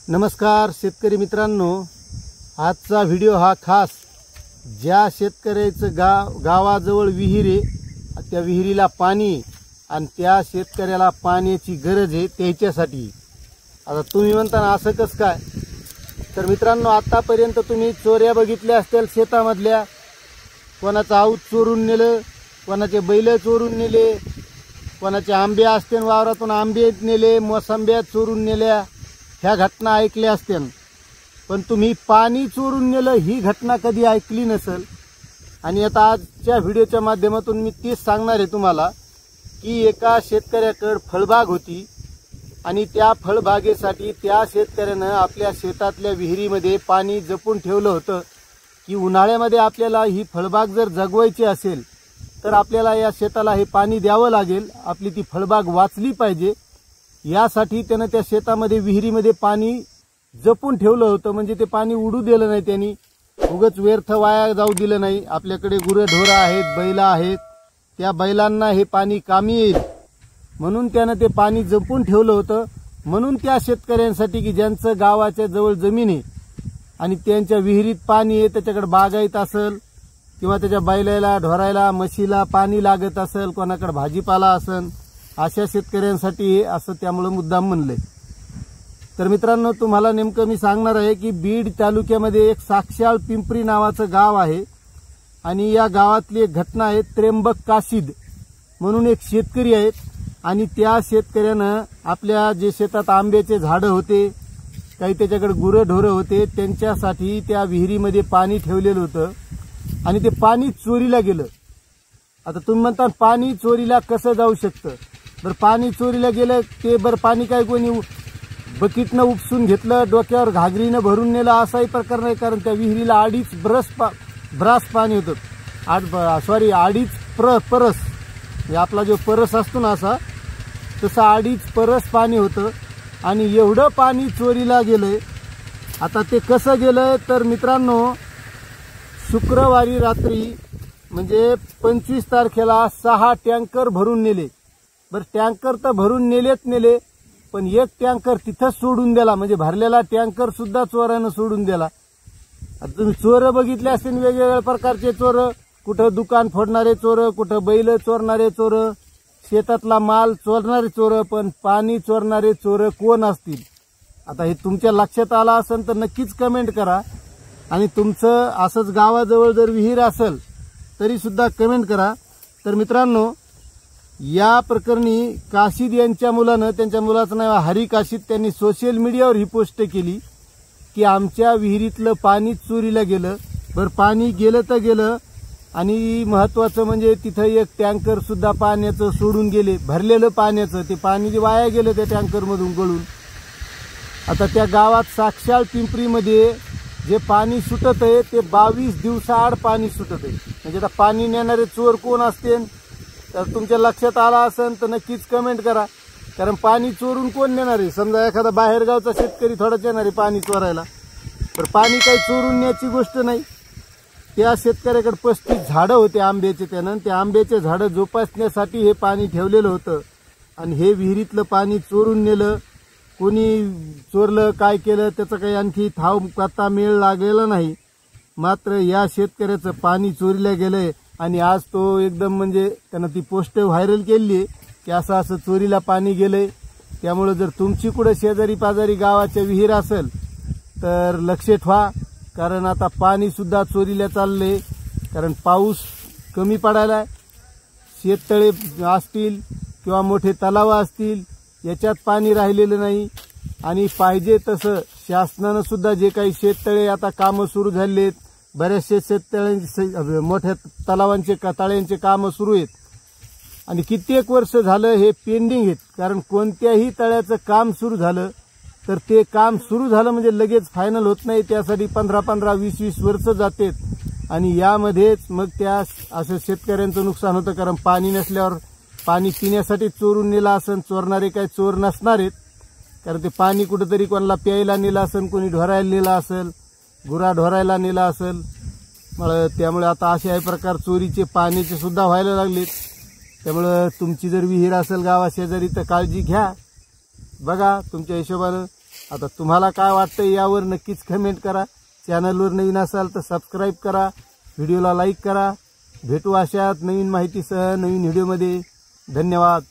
नमस्कार शेतकरी मित्रांनो, आजचा व्हिडिओ हा खास ज्या शेतकऱ्याचं गावाजवळ विहीर आहे, त्या विहिरीला पाणी आणि त्या शेतकऱ्याला पाण्याची गरज आहे त्याच्यासाठी. आता तुम्ही म्हणता ना असं कसं काय, तर मित्रांनो आतापर्यंत तुम्ही चोऱ्या बघितल्या असतील शेतामधल्या. कोणाचं आऊत चोरून नेलं, कोणाचे बैल चोरून नेले, कोणाचे आंबे असतील वावरातून आंबे नेले, मोसंब्या चोरून नेल्या, ह्या घटना ऐकल्या असतील. पण तुम्ही पाणी चोरून नेलं ही घटना कधी ऐकली नसेल. आणि आता आजच्या व्हिडिओच्या माध्यमातून मी तेच सांगणार आहे तुम्हाला की एका शेतकऱ्याकडे फळबाग होती आणि त्या फळबागेसाठी त्या शेतकऱ्यानं आपल्या शेतातल्या विहिरीमध्ये पाणी जपून ठेवलं होतं की उन्हाळ्यामध्ये आपल्याला ही फळबाग जर जगवायची असेल तर आपल्याला या शेताला हे पाणी द्यावं लागेल, आपली ती फळबाग वाचली पाहिजे. यासाठी त्यानं त्या शेतामध्ये विहिरीमध्ये पाणी जपून ठेवलं होतं. म्हणजे ते पाणी उडू दिलं नाही, त्यांनी उगच व्यर्थ वाया जाऊ दिलं नाही. आपल्याकडे गुरंढोरं आहेत, बैल आहेत, त्या बैलांना हे पाणी कामी येईल म्हणून त्यानं ते पाणी जपून ठेवलं होतं. म्हणून त्या शेतकऱ्यांसाठी की ज्यांचं गावाच्या जवळ जमीन आहे आणि त्यांच्या विहिरीत पाणी आहे, त्याच्याकडे बागायत असेल किंवा त्याच्या बैलाला ढोरायला म्हशीला पाणी लागत असेल, कोणाकडे भाजीपाला असेल, अशा शेतकऱ्यांसाठी असं त्यामुळे मुद्दाम म्हणलंय. तर मित्रांनो तुम्हाला नेमकं मी सांगणार आहे की बीड तालुक्यामध्ये एक साक्षाळ पिंपरी नावाचं गाव आहे आणि या गावातली एक घटना आहे. त्र्यंबक काशीद म्हणून एक शेतकरी आहेत आणि त्या शेतकऱ्यानं आपल्या जे शेतात आंब्याचे झाडं होते, काही त्याच्याकडे गुरंढोरं होते, त्यांच्यासाठी त्या विहिरीमध्ये पाणी ठेवलेलं होतं आणि ते पाणी चोरीला गेलं. आता तुम्ही म्हणता पाणी चोरीला कसं जाऊ शकतं? बरं पाणी चोरीला गेलं ते बरं पाणी काय कोणी बकेटनं उपसून घेतलं, डोक्यावर घागरीनं भरून नेलं असाही प्रकार नाही. कारण त्या विहिरीला अडीच ब्रास पाणी होतं. अडीच परस, आपला जो परस असतो ना असा, तसा 2.5 परस पाणी होतं आणि एवढं पाणी चोरीला गेलंय. आता ते कसं गेलं तर मित्रांनो, शुक्रवारी रात्री म्हणजे 25 तारखेला 6 टँकर भरून नेले. बरं टँकर तर भरून नेले, पण एक टँकर तिथंच सोडून दिला. म्हणजे भरलेला टँकर सुद्धा चोरानं सोडून दिला. आता तुम्ही चोर बघितले असतील, वेगवेगळ्या प्रकारचे चोर, कुठं दुकान फोडणारे चोर, कुठं बैल चोरणारे चोर, शेतातला माल चोरणारे चोर, पण पाणी चोरणारे चोर कोण असतील? आता हे तुमच्या लक्षात आलं असेल तर नक्कीच कमेंट करा. आणि तुमचं असंच गावाजवळ जर विहीर असेल तरी सुद्धा कमेंट करा. तर मित्रांनो या प्रकरणी काशीद यांच्या मुलानं, त्यांच्या मुलाचं नाव हरी काशीद, त्यांनी सोशल मीडियावर ही पोस्ट केली की आमच्या विहिरीतलं पाणी चोरीला गेलं. बरं पाणी गेलं तर गेलं आणि महत्वाचं म्हणजे तिथं एक टँकर सुद्धा पाण्याचं सोडून गेले, भरलेलं पाण्याचं. ते पाणी वाया गेलं त्या टँकरमधून गळून. आता त्या गावात साक्षाळ पिंपरीमध्ये जे पाणी सुटत आहे ते 22 दिवसाआड पाणी सुटत आहे. म्हणजे आता पाणी नेणारे चोर कोण असतील तर तुमच्या लक्षात आला असेल तर नक्कीच कमेंट करा. कारण पाणी चोरून कोण नेणार आहे? समजा एखादा बाहेरगावचा शेतकरी थोडाच येणार आहे पाणी चोरायला, तर पाणी काही चोरून न्यायची गोष्ट नाही. त्या शेतकऱ्याकडे 35 झाडं होते आंब्याचे, त्यानं त्या आंब्याचे झाडं जोपासण्यासाठी हे पाणी ठेवलेलं होतं आणि हे विहिरीतलं पाणी चोरून नेलं. कोणी चोरलं काय केलं त्याचं काही आणखी ठाव पत्ता मेळ लागलेला नाही. मात्र या शेतकऱ्याचं पाणी चोरीला गेलंय आणि आज तो एकदम म्हणजे त्यानं ती पोस्ट व्हायरल केली आहे की असं असं चोरीला पाणी गेलंय. त्यामुळे जर तुमची कुठं शेजारी पाजारी गावाच्या विहीर असेल तर लक्ष ठेवा, कारण आता पाणी सुद्धा चोरीला चालले. कारण पाऊस कमी पडायला, शेततळे असतील किंवा मोठे तलाव असतील याच्यात पाणी राहिलेलं नाही. आणि पाहिजे तसं शासनानं सुद्धा जे काही शेततळे आता कामं सुरू झालेली आहेत, बरेचसे शेततळ्यांचे मोठ्या तलावांचे तळ्यांचे कामं सुरू आहेत आणि कित्येक वर्ष झालं हे पेंडिंग आहेत. कारण कोणत्याही तळ्याचं काम सुरू झालं तर ते काम सुरू झालं म्हणजे लगेच फायनल होत नाही. त्यासाठी 15-15, 20-20 वर्ष जातात आणि यामध्येच मग त्या असं शेतकऱ्यांचं नुकसान होतं. कारण पाणी नसल्यावर पाणी पिण्यासाठी चोरून नेलं असेल, चोरणारे काही चोर नसणार आहेत. कारण ते पाणी कुठेतरी कोणाला प्यायला नेलं असेल, कोणी ढोरायला नेलं असेल, गुरा ढोरायला नेला असेल. त्यामुळे आता असे हे प्रकार चोरीचे पाण्याचे सुद्धा व्हायला लागलेत. त्यामुळे तुमची जर विहीर असेल गावा शेजारी तर काळजी घ्या. बघा तुमच्या हिशोबानं आता तुम्हाला काय वाटतं यावर नक्कीच कमेंट करा. चॅनलवर नवीन असाल तर सबस्क्राईब करा, व्हिडिओला लाईक करा. भेटू अशात नवीन माहितीसह नवीन व्हिडिओमध्ये. धन्यवाद.